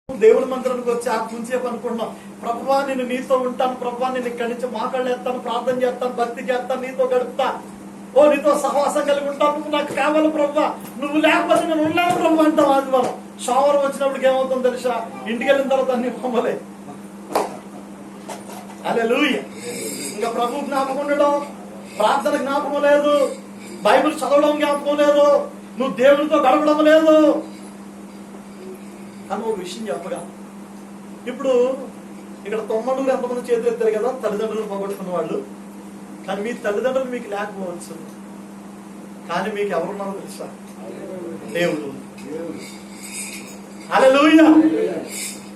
దేవుడి మందిరానికి వచ్చి ఆత్మసేపు అనుకుంటున్నాం, ప్రభువా నేను నీతో ఉంటాను, ప్రభువా నేను ఇక్కడి నుంచి మాట్లాడి చేస్తాను, ప్రార్థన చేస్తాను, భక్తి చేస్తాను, నీతో గడుపుతా, ఓ నీతో సహవాసం కలిగి ఉంటాను, నువ్వు నాకు కావాలి ప్రభువా, నువ్వు లేకపోతే నేను ఉండలేను ప్రభు అంటాం. ఆదివారం సోమవారం వచ్చినప్పటికి ఏమవుతుందో తెలుసా, ఇంటికి వెళ్ళిన తర్వాత అన్ని బొమ్మలే. హల్లెలూయా. ఇంకా ప్రభు జ్ఞాపకం ఉండడం, ప్రార్థన జ్ఞాపకం లేదు, బైబిల్ చదవడం జ్ఞాపకం లేదు, నువ్వు దేవుడితో గడపడం లేదు అని ఒక విషయం చెప్పగా, ఇప్పుడు ఇక్కడ 90 ఎంతమంది చేతులు ఎత్తారు కదా తల్లిదండ్రులు పోగొట్టుకున్న వాళ్ళు. కానీ మీ తల్లిదండ్రులు మీకు లేకపోవచ్చు, కానీ మీకు ఎవరున్నారో తెలుసా? దేవుడు. హల్లెలూయా.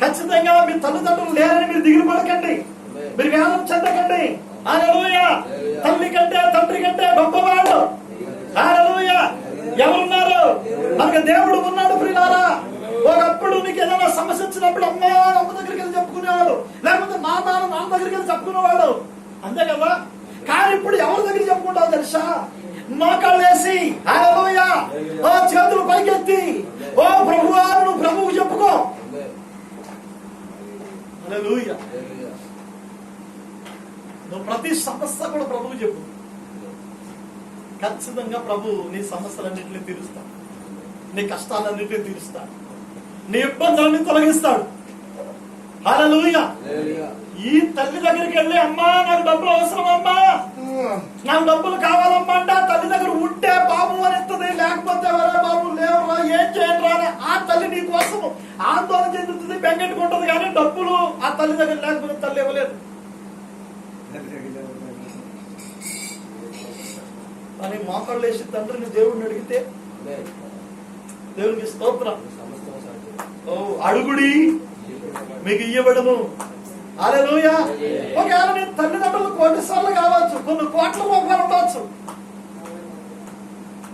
ఖచ్చితంగా మీ తల్లిదండ్రులు లేరని మీరు దిగులు పడకండి, మీరు వేదన చెందకండి. హల్లెలూయా. తల్లి కంటే తండ్రి కంటే గొప్పవాడు. హల్లెలూయా. ఎవరున్నారు? మనకు దేవుడు ఉన్నాడు ప్రియులారా. ఒకప్పుడు నీకు ఏదైనా సమస్య వచ్చినప్పుడు అమ్మ దగ్గరికి వెళ్ళి చెప్పుకునేవాడు, లేకపోతే నాన్న దగ్గరికి వెళ్ళి చెప్పుకునేవాడు, అంతే కదా. కానీ ఇప్పుడు ఎవరి దగ్గర చెప్పుకుంటావు తెలుసా? మోకాళ్ళు వేసి హల్లెలూయా, ఓ చేతులు పైకెత్తి, ఓ ప్రభువా నువ్వు ప్రభువుకు చెప్పుకో. హల్లెలూయా. నువ్వు ప్రతి సమస్య కూడా ప్రభువు చెప్పు. ఖచ్చితంగా ప్రభు నీ సమస్యలన్నింటినీ తీరుస్తాడు, నీ కష్టాలన్నింటినీ తీరుస్తాడు, నీ ఇబ్బందులన్నీ తొలగిస్తాడు. హల్లెలూయా. ఈ తల్లి దగ్గరికి వెళ్ళి అమ్మా నాకు డబ్బులు అవసరం, అమ్మా నాకు డబ్బులు కావాలమ్మా అంటే ఆ తల్లి దగ్గర ఉంటే బాబు అని ఇస్తుంది, లేకపోతే ఎవరే బాబు లేవరా ఏం చేయరా అని ఆ తల్లి నీ కోసం ఆందోళన చెందుతుంది, బెంగెట్టుకుంటుంది. కానీ డబ్బులు ఆ తల్లి దగ్గర లేకపోతే తల్లి ఇవ్వలేదు. కానీ మోకాళ్ళు వేసి తండ్రిని దేవుడిని అడిగితే దేవునికి స్తోత్రం. ఓ అడుగుడి మీకు ఇయ్యబడము. హల్లెలూయా. ఒకవేళ నీ తల్లిదండ్రులు కోటిసార్లు కావచ్చు, కొన్ని కోట్ల రూపాయలు ఉండవచ్చు,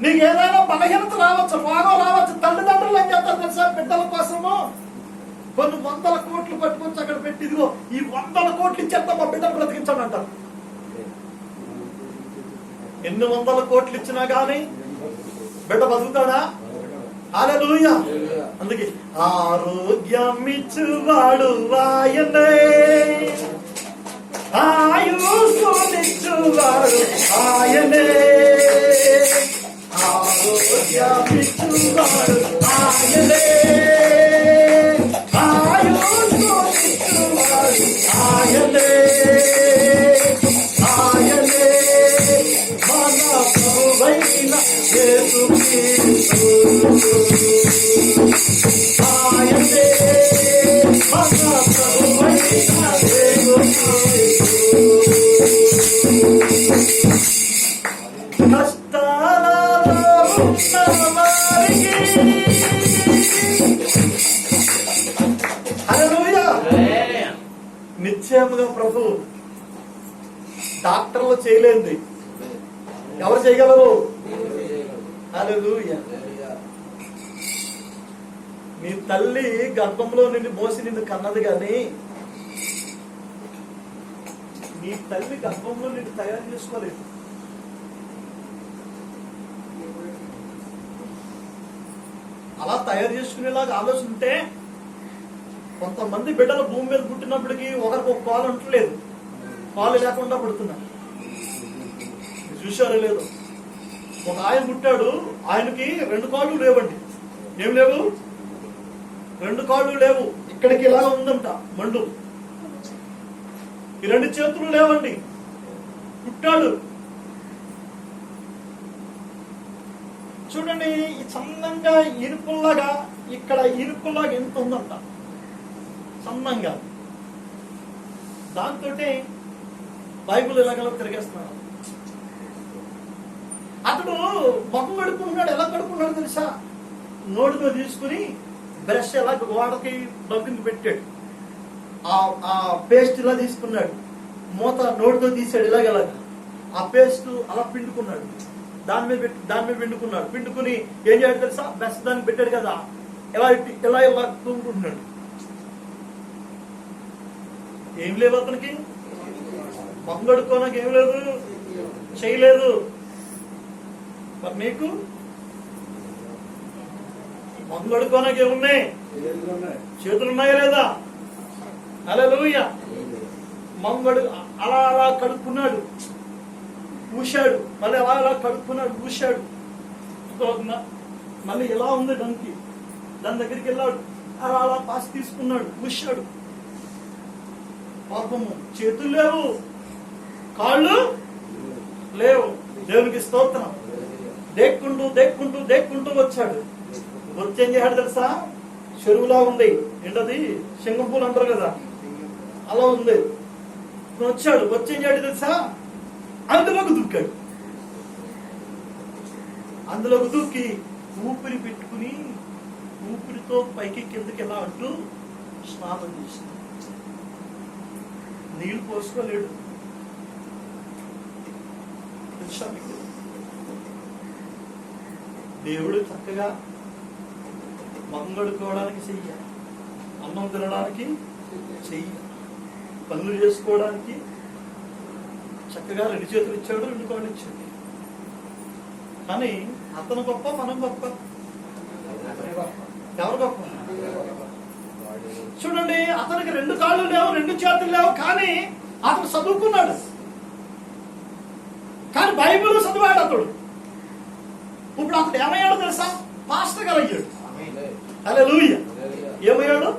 నీకు ఏదైనా బలహీనత రావచ్చు, రోగం రావచ్చు. తల్లిదండ్రులు ఏం చెప్తారు తెలుసా? బిడ్డల కోసము కొన్ని 100 కోట్లు పట్టుకొచ్చి అక్కడ పెట్టి ఇదిగో ఈ 100 కోట్లు ఇచ్చేస్తా మా బిడ్డను బ్రతికించాను అంటారు. ఎన్ని 100 కోట్లు ఇచ్చినా గానీ బిడ్డ బతుకుతాడా? హల్లెలూయా. అందుకే ఆరోగ్యం ఇచ్చువాడు ఆయనే, ఆయుష్నిచ్చువాడు ఆయనే, ఆరోగ్యం ఇచ్చువాడు ఆయనే, ఆయుష్నిచ్చువాడు ఆయనే, ఆయనే మన ప్రభువైన యేసుక్రీస్తు, ఆయనే మన ప్రభువైన యేసుక్రీస్తు. కష్టాలలో ఉన్న వారికి హల్లెలూయా. నిశ్చయముగా ప్రభు డాక్టర్లు చేయలేంది ఎవరు చేయగలరు? హల్లెలూయా. నీ తల్లి గర్భంలో నిన్ను మోసి నిన్ను కన్నది, కానీ నీ తల్లి గర్భంలో నిన్ను తయారు చేసుకోలేదు. అలా తయారు చేసుకునేలాగా ఆలోచన ఉంటే కొంతమంది బిడ్డలు భూమి మీద పుట్టినప్పటికీ ఒకరికి ఒక కాలు ఉండట్లేదు, కాలు లేకుండా పుడుతున్నారు. చూశారో లేదు? ఒక ఆయన పుట్టాడు, ఆయనకి 2 కాళ్ళు లేవండి. ఏం లేవు? 2 కాళ్ళు లేవు, ఇక్కడికి ఇలా ఉందంట మండు. ఈ 2 చేతులు లేవండి, పుట్టాడు. చూడండి, ఈ చందంగా ఇరుపుల్లాగా ఇక్కడ ఇరుపుల్లాగా ఎంత ఉందంట చందంగా. దాంతో బైబుల్ ఎలాగలా తిరిగేస్తున్నాడు. అతడు మొహం కడుక్కున్నాడు. ఎలా కడుక్కున్నాడు తెలుసా? నోటితో తీసుకుని బ్రష్ ఎలా గోడకి డబ్బింగ్ పెట్టాడు, ఆ పేస్ట్ ఇలా తీసుకున్నాడు, మూత నోటితో తీసాడు, ఇలాగ ఆ పేస్ట్ అలా పిండుకున్నాడు, దాని మీద పిండుకున్నాడు. పిండుకుని ఏం చేయాడు తెలుసా? బ్రష్ దానికి పెట్టాడు కదా, ఎలా ఇలా ఇలా తూముకుంటున్నాడు. ఏం లేవు అతనికి, మొహం కడుక్కోనాక ఏం లేదు, చేయలేదు. మరి నీకు మంగడుకోనకి ఏమున్నాయి? చేతులు ఉన్నాయా లేదా? హల్లెలూయా. మంగడు అలా అలా కడుక్కున్నాడు, ఊశాడు, మళ్ళీ అలా అలా కడుక్కున్నాడు, ఊశాడు. మళ్ళీ ఇలా ఉంది డంకి, దాని దగ్గరికి వెళ్ళాడు, అలా అలా పాసి తీసుకున్నాడు, ఊశాడు. పాపము చేతులు లేవు, కాళ్ళు లేవు. దేవునికి స్తోత్రం. దేక్కుంటూ దేక్కుంటూ దేక్కుంటూ వచ్చాడు. వచ్చి ఏం చేశాడు తెలుసా? చెరువులా ఉంది, ఏంటది శంఖం పూలు అంటారు కదా, అలా ఉంది. వచ్చాడు, వచ్చి ఏం చేయడు తెలుసా? అందులోకి దూకాడు. అందులోకి దూకి ఊపిరి పెట్టుకుని ఊపిరితో పైకి కిందకి ఎలా అంటూ స్నానం చేశాడు. నీళ్లు పోసుకోలేడు. దేవుడు చక్కగా మంగడుకోవడానికి చెయ్య, అన్నం తినడానికి చెయ్య, పనులు చేసుకోవడానికి చక్కగా 2 చేతులు ఇచ్చాడు, 2 కాళ్ళు ఇచ్చాడు. కానీ అతను గొప్ప, మనం గొప్ప? ఎవరు గొప్ప? చూడండి, అతనికి 2 కాళ్ళు లేవు, 2 చేతులు లేవు, కానీ అతను చదువుకున్నాడు. కానీ బైబిల్ చదివాడు అతడు. ఇప్పుడు అతడు ఏమయ్యాడో తెలుసా? పాస్టర్ గారు అయ్యాడు. హల్లెలూయా. ఏమయ్యాడు?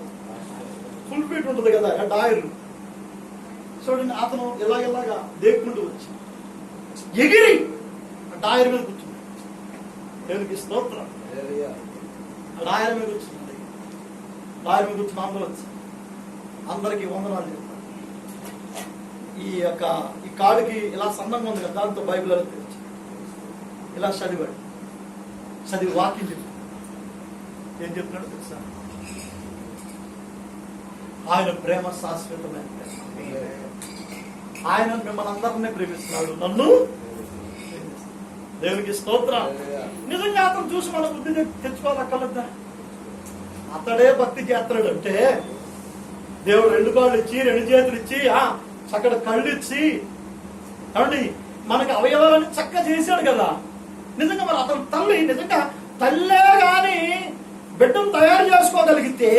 ఫుల్ పీట్ ఉంటుంది కదా డాయర్. చూడండి, అతను ఇలాగెలాగా దేక్కుంటూ వచ్చి ఎగిరి డాయర్ మీద కూర్చున్నాడు. దేవునికి స్తోత్రం. డాయర్ మీద కూర్చున్నాడు. డాయర్ మీద కూర్చుని అందరూ వచ్చి అందరికి వందనాలు చెప్పారు. ఈ కాడికి ఇలా సన్నంగా ఉంది కదా, దాంతో బైబిల్ ఇలా చదివాడు. చదివి వాక్యం చెప్పాడు. ఏం చెప్తున్నాడు తెలుసా? ఆయన ప్రేమ శాశ్వతమైన ప్రేమ. ఆయన మిమ్మల్ని అందరినీ ప్రేమిస్తున్నాడు, నన్ను. దేవునికి స్తోత్రం. నిజంగా అతను చూసి మన బుద్ధి తెచ్చుకోవాలక్కర్లేదా? అతడే భక్తి చేస్తాడు అంటే దేవుడు 2 కాళ్ళు ఇచ్చి, 2 చేతులు ఇచ్చి, చక్కడ కళ్ళు ఇచ్చి, కాబట్టి మనకి అవయవాలని చక్కగా చేశాడు కదా. నిజంగా మరి అతను తల్లి, నిజంగా తల్లే గాని బిడ్డను తయారు చేసుకోగలిగితే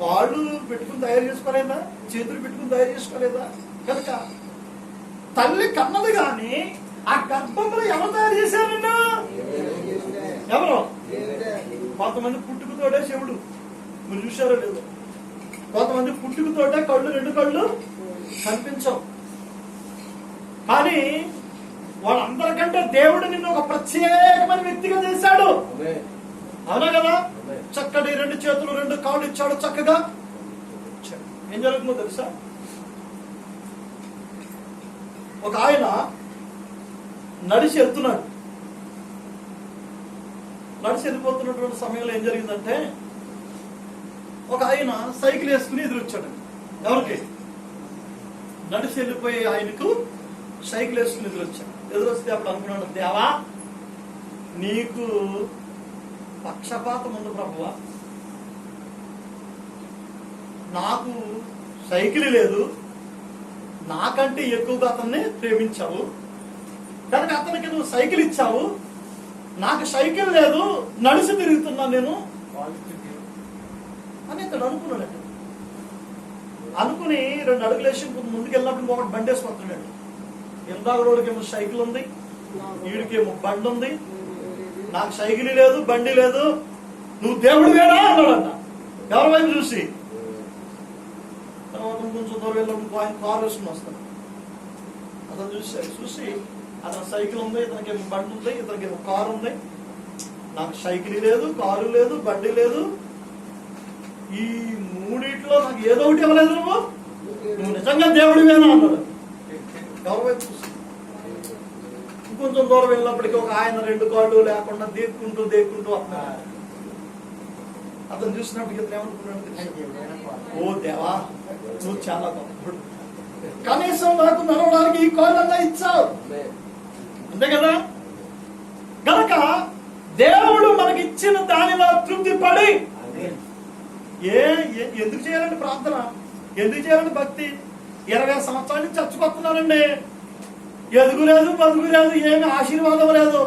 కాళ్ళు పెట్టుకుని తయారు చేసుకోలేదా? చేతులు పెట్టుకుని తయారు చేసుకోలేదా? కనుక తల్లి కన్నది గాని ఆ గర్భంలో ఎవరు తయారు చేశారన్నా? ఎవరు? కొంతమంది పుట్టుకతోటే చెవుడు, మీరు చూశారో లేదు. కొంతమంది పుట్టుకతోటే కళ్ళు, 2 కళ్ళు కనిపించవు. కానీ వాళ్ళందరికంటే దేవుడు నిన్ను ఒక ప్రత్యేకమైన వ్యక్తిగా చేశాడు. అవునా కదా? చక్కటి 2 చేతులు, 2 కాళ్ళు ఇచ్చాడు. చక్కగా ఏం జరుగుతుందో తెలుసా? ఒక ఆయన నడిచి వెళ్తున్నాడు. నడిచి వెళ్ళిపోతున్నటువంటి సమయంలో ఏం జరిగిందంటే, ఒక ఆయన సైకిల్ వేసుకుని ఎదురొచ్చాడు. ఎవరికి? నడిచి వెళ్ళిపోయే ఆయనకు సైకిల్ వేసుకుని ఎదురొచ్చాడు. ఎదురొస్తే అప్పుడు అనుకున్నాడు, దేవా నీకు పక్షపాతం ఉంది ప్రభువా, నాకు సైకిల్ లేదు, నాకంటే ఎక్కువగా అతన్ని ప్రేమించావు, కనుక అతనికి నువ్వు సైకిల్ ఇచ్చావు, నాకు సైకిల్ లేదు, నడిచి తిరుగుతున్నాను నేను అని అతడు అనుకున్నాడు. అనుకుని 2 అడుగులు వేసి ముందుకు వెళ్ళినప్పుడు ఒకటి బండి వేసుకొస్తున్నాడు. ఇందాక రోడ్డుకేమో సైకిల్ ఉంది, వీడికేమో బండి ఉంది, నాకు సైకిల్ లేదు, బండి లేదు, నువ్వు దేవుడు వేడా అన్నాడంట. ఎవరి వైపు చూసి? తర్వాత కొంచెం దూరం వెళ్ళినప్పుడు ఆయన కారు వేసుకుని వస్తాడు. అతను చూసి అతను సైకిల్ ఉంది, ఇతనికేమో బండి ఉంది, ఇతనికేమో కారు ఉంది, నాకు సైకిల్ లేదు, కారు లేదు, బండి లేదు, ఈ 3 నాకు ఏదో ఒకటి ఇవ్వలేదు, నువ్వు నిజంగా దేవుడివేనా అన్నాడు. ఎవరి వైపు చూసి? ఇంకొంచెం దూరం వెళ్ళినప్పటికీ ఒక ఆయన 2 కాళ్ళు లేకుండా దేక్కుంటూ వస్తున్నాడు. అతను చూసినప్పటికీ ఇతను ఏమనుకున్నాడు? ఓ దేవా, నువ్వు చాలా గొప్పడు, కనీసం నాకు నడవడానికి ఈ కాళ్ళన్నా ఇచ్చావు, అంతే కదా? కనుక దేవుడు మనకి ఇచ్చిన దానిలో తృప్తి పడి ఎందుకు చేయాలండి ప్రార్థన? ఎందుకు చేయాలండి భక్తి? 20 సంవత్సరాల నుంచి చచ్చిపోతున్నానండి, ఎదుగులేదు, బతుకులేదు, ఏమి ఆశీర్వాదం లేదు.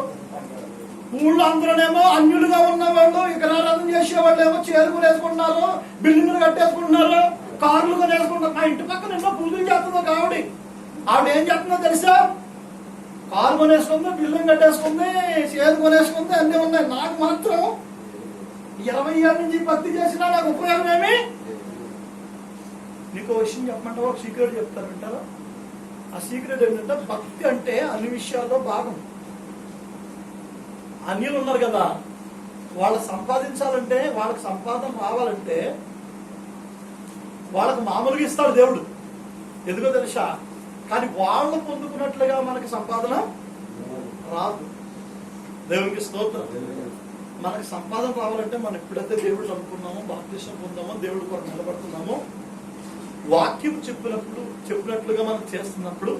ఊళ్ళో అందరూనేమో అన్యులుగా ఉన్న వాళ్ళు విగ్రహారాధన చేసే వాళ్ళు ఏమో చేరుకుని వేసుకుంటున్నారు, బిల్డింగ్లు కట్టేసుకుంటున్నారు, కార్లు కొనేసుకుంటున్నారు. మా ఇంటి పక్కన ఎన్నో పూజలు చేస్తుందో కావిడి. ఆవిడ ఏం చేస్తుందో తెలుసా? కారు కొనేసుకుంది, బిల్డింగ్ కట్టేసుకుంది, చేరు కొనేసుకుంది, అన్నీ ఉన్నాయి. నాకు మాత్రం 20 ఏళ్ళ నుంచి భక్తి చేసినా నాకు ఉపయోగం ఏమి? నీకు విషయం చెప్పమంటావా? ఒక సీక్రెట్ చెప్తాను, వింటారా? ఆ సీక్రెట్ ఏంటంటే భక్తి అంటే అన్ని విషయాల్లో భాగం. అన్యులు ఉన్నారు కదా, వాళ్ళు సంపాదించాలంటే, వాళ్ళకి సంపాదన రావాలంటే వాళ్ళకి మామూలుగా ఇస్తాడు దేవుడు. ఎందుకో తెలుసా? కానీ వాళ్ళు పొందుకున్నట్లుగా మనకి సంపాదన రాదు. దేవునికి స్తోత్రం. మనకి సంపాదన రావాలంటే మనం ఎప్పుడైతే దేవుడు అనుకున్నామో, బాప్తిసం పొందామో, దేవుడి కొరకు నిలబడుతున్నామో, వాక్యం చెప్పినట్లుగా మనం చేస్తున్నప్పుడు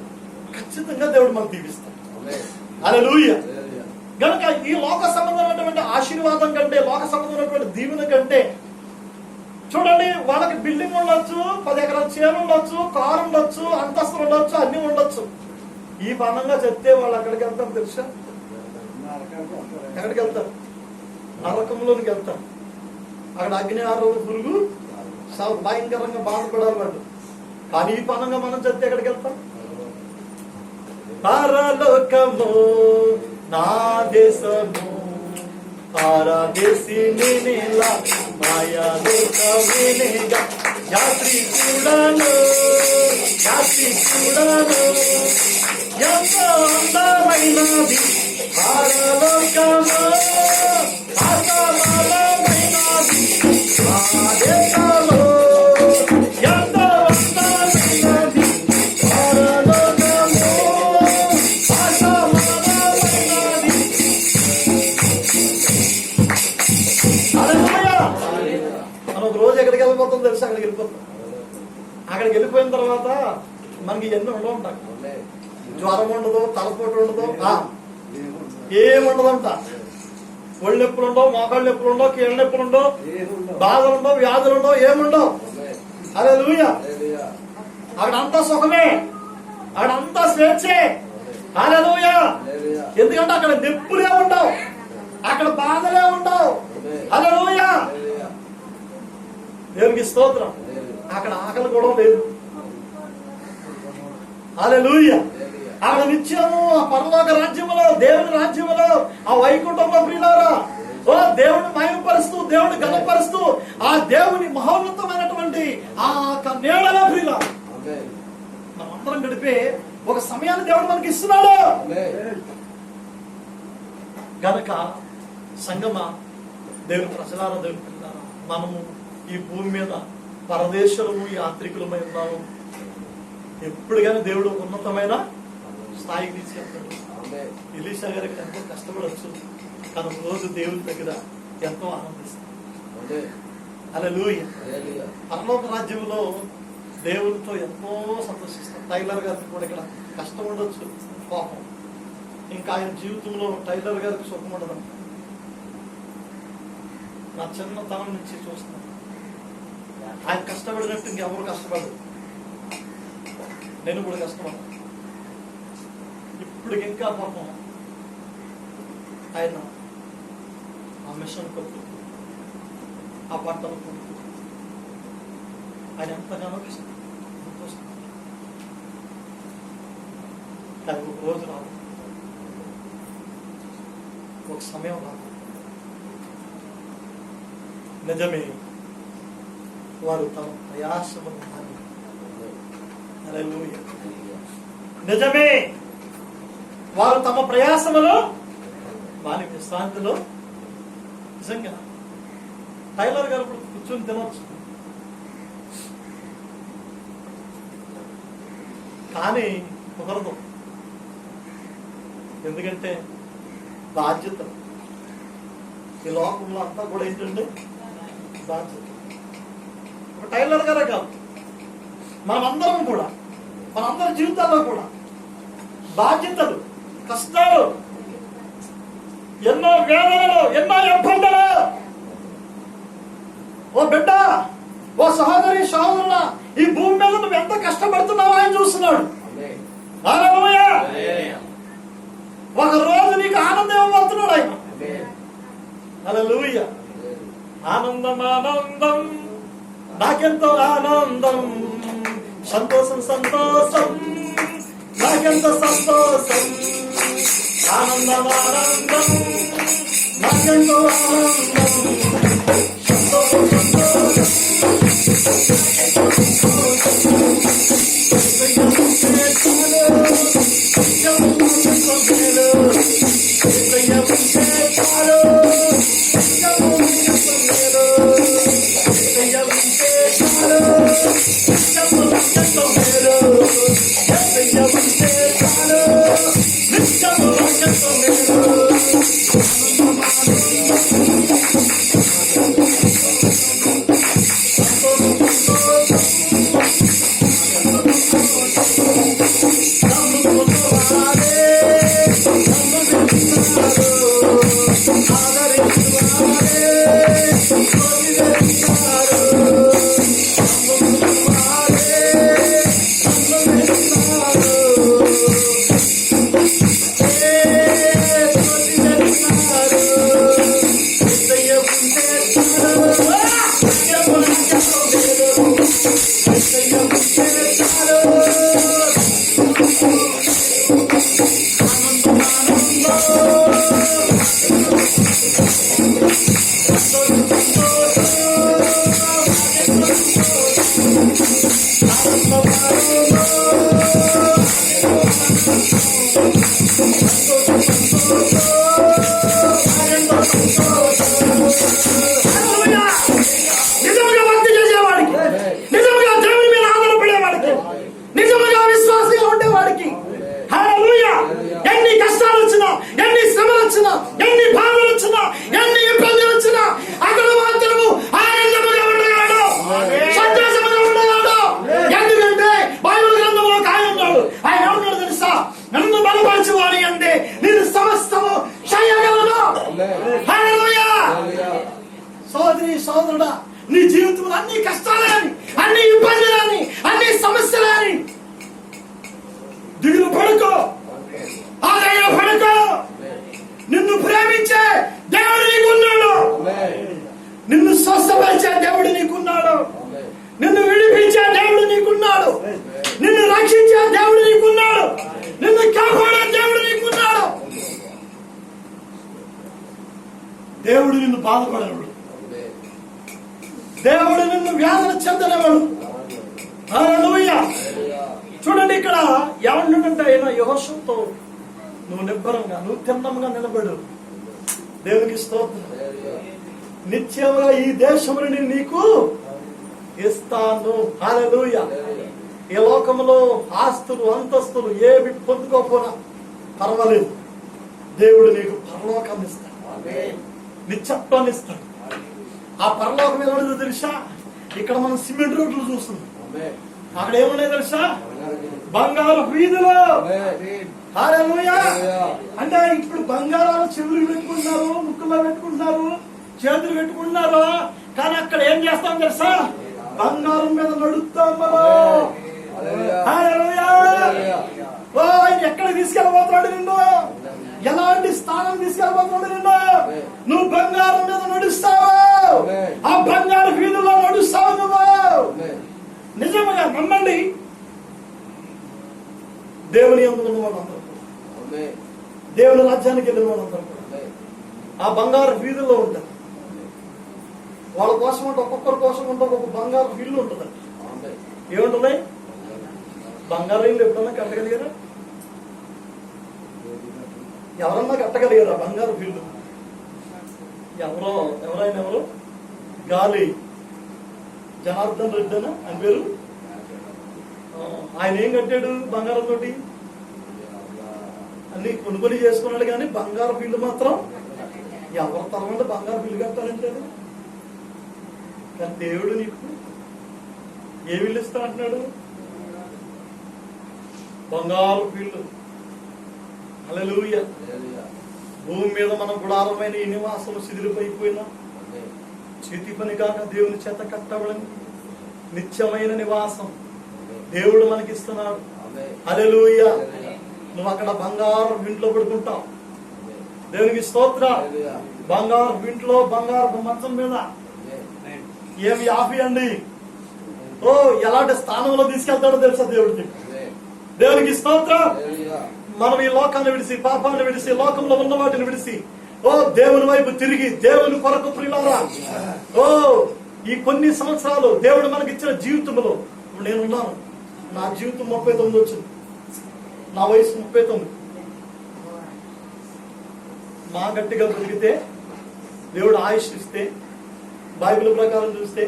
ఖచ్చితంగా దేవుడు మనకు దీవిస్తాడు. హల్లెలూయా. కనుక ఈ లోక సంబంధమైనటువంటి ఆశీర్వాదం కంటే, లోక సంబంధమైనటువంటి దీవెన కంటే, చూడండి, వాళ్ళకి బిల్డింగ్ ఉండొచ్చు, 10 ఎకరాల చేను ఉండొచ్చు, కారు ఉండొచ్చు, అంతస్తులు ఉండొచ్చు, అన్ని ఉండొచ్చు. ఈ పనంగా చెప్తే వాళ్ళు అక్కడికి వెళ్తారు తెలుసా? ఎక్కడికి వెళ్తారు? నరకంలోనికి వెళ్తారు. అక్కడ అగ్ని ఆరోగ్య పురుగు భయంకరంగా బాధపడాలి వాళ్ళు. కానీ ఈ పనంగా మనం చెప్తే ఎక్కడికి వెళ్తాం? పరలోకము నా దేశము పారదేశి నేనేలా మాయా లోకమేనేగా యాత్రి చూడను ఎంత అందమైనది పరలోకము, ఆకాశమైనది ఆ దేశంలో ఎంత అందమైనది పరలోకము, ఆకాశమైనది. మనం ఒక రోజు ఎక్కడికి వెళ్ళిపోతాం తెలుసా? అక్కడికి వెళ్ళిపోతాం. అక్కడికి వెళ్ళిపోయిన తర్వాత మనకి ఎన్ని ఉండవు ఉంటాయి. జ్వరం ఉండదు, తలపోటు ఉండదు, ఏముండదంట. ఒళ్ళు నొప్పులు ఉండవు, మోకాళ్ళ నొప్పులు ఉండవు, కీళ్ళ నొప్పులు ఉండవు, బాధలు ఉండవు, వ్యాధులు ఉండవు, ఏముండవు. హల్లెలూయా. అక్కడంతా సుఖమే, అక్కడంతా స్వేచ్ఛే. హల్లెలూయా. ఎందుకంటే అక్కడ నొప్పులే ఉండవు, అక్కడ బాధలే ఉండవు. హల్లెలూయా. దేవునికి స్తోత్రం. అక్కడ ఆకలి కూడా లేదు. హల్లెలూయా. అక్కడ నిత్యము ఆ పరలోక రాజ్యములో, దేవుని రాజ్యములో, ఆ వైకుంఠంలో ప్రియులారా, ఓ దేవుని మహిమపరుస్తూ, దేవుని ఘనపరుస్తూ, ఆ దేవుని మహోన్నతమైనటువంటి ఆ నీడలో ప్రియుల మనందరం గడిపే ఒక సమయాన్ని దేవుడు మనకి ఇస్తున్నాడు. గనక సంగమా, దేవుని ప్రజలారా, దేవుని పిల్లారా, మనము ఈ భూమి మీద పరదేశులము, యాత్రికులమై ఉన్నాము. ఎప్పుడు కానీ దేవుడు ఉన్నతమైన స్థాయికి తీసుకెళ్తాడు. ఎలీషా గారికి ఎంతో కష్టపడవచ్చు, కానీ రోజు దేవుని దగ్గర ఎంతో ఆనందిస్తాడు. హల్లెలూయా. పరలోక రాజ్యంలో దేవునితో ఎంతో సంతోషిస్తాడు. టైలర్ గారికి కూడా ఇక్కడ కష్టం ఉండొచ్చు, పాపం. ఇంకా ఆయన జీవితంలో టైలర్ గారికి సుఖం ఉండదంట. నా చిన్నతనం నుంచి చూస్తున్నాను, ఆయన కష్టపడినట్టు ఇంకెవరు కష్టపడదు. నేను కూడా కష్టపడ్డా. ఇప్పటికి ఇంకా పాపం ఆయన ఆ మిషన్ కొట్టు, ఆ బట్టలు కొట్టు, ఆయన ఎంతగానో కానీ ఒక రోజు రాదు, ఒక సమయం రాదు. నిజమే, వారు తమ ప్రయాసమును నిజమే వారు తమ ప్రయాసములో వారి విశ్రాంతిలో నిజంగా టైలర్ గారు కూర్చొని తినవచ్చు, కానీ కుదరదు. ఎందుకంటే బాధ్యత ఈ లోకంలో అంతా కూడా ఏంటంటే బాధ్యత. ఒక టైలర్ గారే కాదు, మనమందరం కూడా, మనందరి జీవితాల్లో కూడా బాధ్యతలు, కష్టాలు, ఎన్నో వేదనలు, ఎన్నో ఇబ్బందులు. ఓ బిడ్డ, ఓ సహోదరి, సహోదరుల, ఈ భూమి మీద నువ్వు ఎంత కష్టపడుతున్నావో ఆయన చూస్తున్నాడు. హల్లెలూయా. ఒక రోజు నీకు ఆనందం ఇవ్వబోతున్నాడు ఆయన. హల్లెలూయా. ఆనందం ఆనందం, నాకెంతో ఆనందం, సంతోషం సంతోషం, నాకెంతో సంతోషం. ఆనందం ఆనందం, నాకెంతో ఆనందం, సంతోషం సంతోషం. సోదరి సోదరుడా, నీ జీవితంలో అన్ని కష్టాలని, అన్ని ఇబ్బందులని, అన్ని సమస్యలని దిగులు పడుకో, ఆదాయ పడుకో. నిన్ను ప్రేమించే దేవుడు నీకున్నాడు, నిన్ను స్వస్థపరిచే దేవుడు నీకున్నాడు, నిన్ను విడిపించే దేవుడు నీకున్నాడు, నిన్ను రక్షించే దేవుడు నీకున్నాడు, నిన్ను కాపాడే దేవుడు నీకున్నాడు. దేవుడు నిన్ను బాధపడేవాడు, దేవుడు నిన్ను వ్యాధులు చెందలేవాడు. హల్లెలూయా. చూడండి, ఇక్కడ ఏమంటుంటే ఆయన యెహోషువతో నువ్వు నిబ్బరంగా, నువ్వు తిన్నంగా నిలబడు. దేవునికి స్తోత్రం. నిత్యంగా ఈ దేశముని నీకు ఇస్తాను. హల్లెలూయా. ఈ లోకంలో ఆస్తులు అంతస్తులు ఏవి పొందుకోపోనా పర్వాలేదు, దేవుడు నీకు పరలోకాన్ని ఇస్తాడు, నిత్యత్వాన్ని ఇస్తాడు. ఆ పరలోకం ఏమో తెలుసా? ఇక్కడ మనం సిమెంట్ రోడ్లు చూస్తున్నాం, అక్కడ ఏమున్నాయి తెలుసా? బంగారు వీధులు. హల్లెలూయా. అంటే ఇప్పుడు బంగారాలు చెవులు పెట్టుకుంటున్నారు, ముక్కుల్లో పెట్టుకుంటున్నారు, చేతులు పెట్టుకుంటున్నారు. కానీ అక్కడ ఏం చేస్తాం తెలుసా? బంగారం మీద నడుస్తాం మనం. హల్లెలూయా. ఓ, ఆయన ఎక్కడికి తీసుకెళ్ళబోతున్నాడు నిన్ను? ఎలాంటి స్థానం తీసుకెళ్ళబోతున్నాడు నిన్ను? నువ్వు బంగారం మీద నడుస్తావు, ఆ బంగారు వీధుల్లో నడుస్తావు నువ్వు. నిజంగా నమ్మండి, దేవుని యందు ఉన్న వాళ్ళందరూ, దేవుని రాజ్యానికి వెళ్ళిన వాళ్ళందరూ ఆ బంగారు వీధుల్లో ఉంటారు. వాళ్ళ కోసం అంటే ఒక్కొక్కరి కోసం ఉంటే ఒక బంగారు ఇల్లు ఉంటుంది. ఏముంటుంది? బంగారు ఇల్లు ఎప్పుడన్నా కట్టగలిగారా? ఎవరన్నా కట్టగలిగారా బంగారు ఇల్లు? ఎవరు? గాలి జనార్దన్ రెడ్డి అని ఆయన పేరు. ఆయన ఏం కట్టాడు బంగారం తోటి? అన్ని కొనుగోలు చేసుకున్నాడు, కానీ బంగారు బిల్లు మాత్రం ఎవరి తరమంటే బంగారు బిల్లు కట్టాలంటే. కానీ దేవుడు నీకు ఏ బిల్లు ఇస్తా అంటున్నాడు? బంగారు బిల్లు. హల్లెలూయా. భూమి మీద మనం గుడారమైన ఈ నివాసం శిథిలిపైపోయినా చేతి పని కాక దేవుని చేత కట్టబడని నిత్యమైన నివాసం దేవుడు మనకిస్తున్నాడు. హల్లెలూయా. నువ్వు అక్కడ బంగారు ఇంట్లో పడుకుంటావు. దేవునికి స్తోత్రం. బంగారు ఇంట్లో బంగారు మంచం మీద ఏమి ఆఫీ అండి. ఓ ఎలాంటి స్థానంలో తీసుకెళ్తాడో తెలుసా దేవుడికి. దేవునికి స్తోత్రం. మనం ఈ లోకాన్ని విడిసి, పాపాన్ని విడిసి, లోకంలో ఉన్న వాటిని విడిసి, ఓ దేవుని వైపు తిరిగి దేవుని కొరకు ప్రియులారా, ఓ ఈ కొన్ని సంవత్సరాలు దేవుడు మనకి ఇచ్చిన జీవితంలో నేనున్నాను. నా జీవితం 39 వచ్చింది, నా వయసు 39. మా గట్టిగా బ్రతికితే, దేవుడు ఆయుష్ ఇస్తే, బైబిల్ ప్రకారం చూస్తే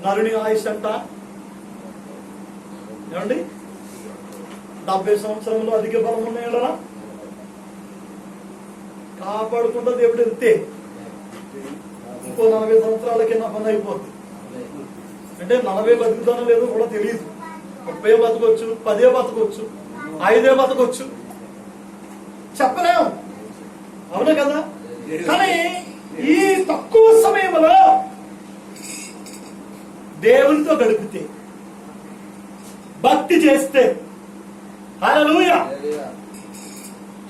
నరుని ఆయుష్ అంట ఏమండి 70 సంవత్సరంలో అధిక బలం ఉన్నాయా? కాపాడుకుంటా దేవుడు వెళ్తే ఇంకో 40 సంవత్సరాలకి నా పని అయిపోతుంది. అంటే 40 బతుకుతానో లేదో కూడా తెలియదు. 30 బతకొచ్చు, 10 బతకొచ్చు, 5 బతకొచ్చు, చెప్పలేము. అవునా కదా? కానీ ఈ తక్కువ సమయంలో దేవునితో గడిపితే, భక్తి చేస్తే, హల్లెలూయా.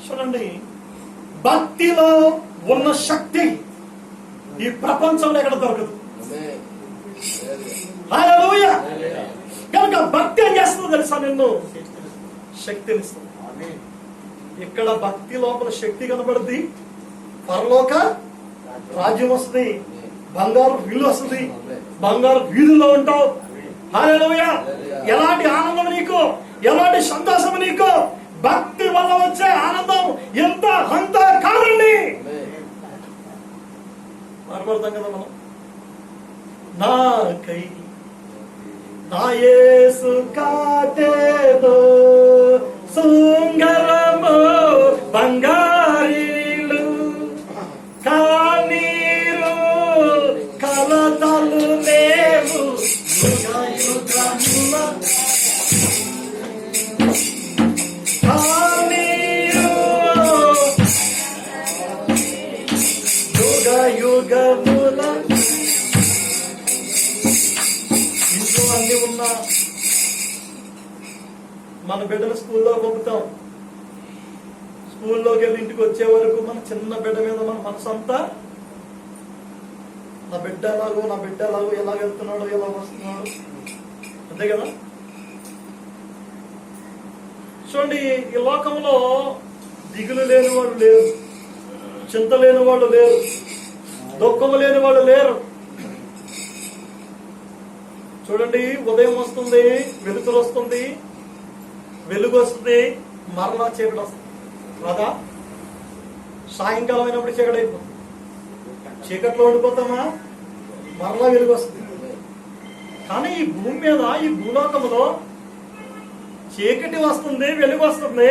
చూడండి, భక్తిలో ఉన్న శక్తి ఈ ప్రపంచంలో ఎక్కడ దొరకదు. హల్లెలూయా. కనుక భక్తి ఏం చేస్తుందో తెలుసా? నిన్ను శక్తినిస్తుంది. ఇక్కడ భక్తి లోపల శక్తి కనబడుద్ది, పరలోక రాజ్యం వస్తుంది, బంగారు వీలు వస్తుంది, బంగారు వీధుల్లో ఉంటావు. హల్లెలూయా. ఎలాంటి ఆనందం నీకు, ఎలాంటి సంతోషం నీకు. భక్తి వల్ల వచ్చే ఆనందం ఎంత అంత కాదండి. మాట్లాడతాం కదా మనం. నాకై నా యేసు కాటేదో సుంగరము బంగారీలు కానీరు కలతలు లేవు యుగయుగముల కానీరు యుగయుగముల. ఇంట్లో అన్ని ఉన్నా మన బిడ్డలు స్కూల్లో పంపుతాం. స్కూల్లోకి వెళ్ళి ఇంటికి వచ్చే వరకు మన చిన్న బిడ్డ మీద మన మనసు అంతా, నా బిడ్డ ఎలాగో ఎలా వెళ్తున్నాడో, ఎలా వస్తున్నాడు, అంతే కదా. చూడండి, ఈ లోకంలో దిగులు లేని వాళ్ళు లేరు, చింత లేని వాళ్ళు లేరు, దుఃఖము లేని వాళ్ళు లేరు. చూడండి, ఉదయం వస్తుంది, వెలుతురు వస్తుంది, వెలుగు వస్తుంది, మరలా చీకటి వస్తుంది కదా. సాయంకాలం అయినప్పుడు చీకటి అయిపోతుంది. చీకట్లో ఉండిపోతామా, మరలా వెలుగు వస్తుంది. కానీ ఈ భూమి మీద, ఈ భూలోకంలో చీకటి వస్తుంది, వెలుగు వస్తుంది,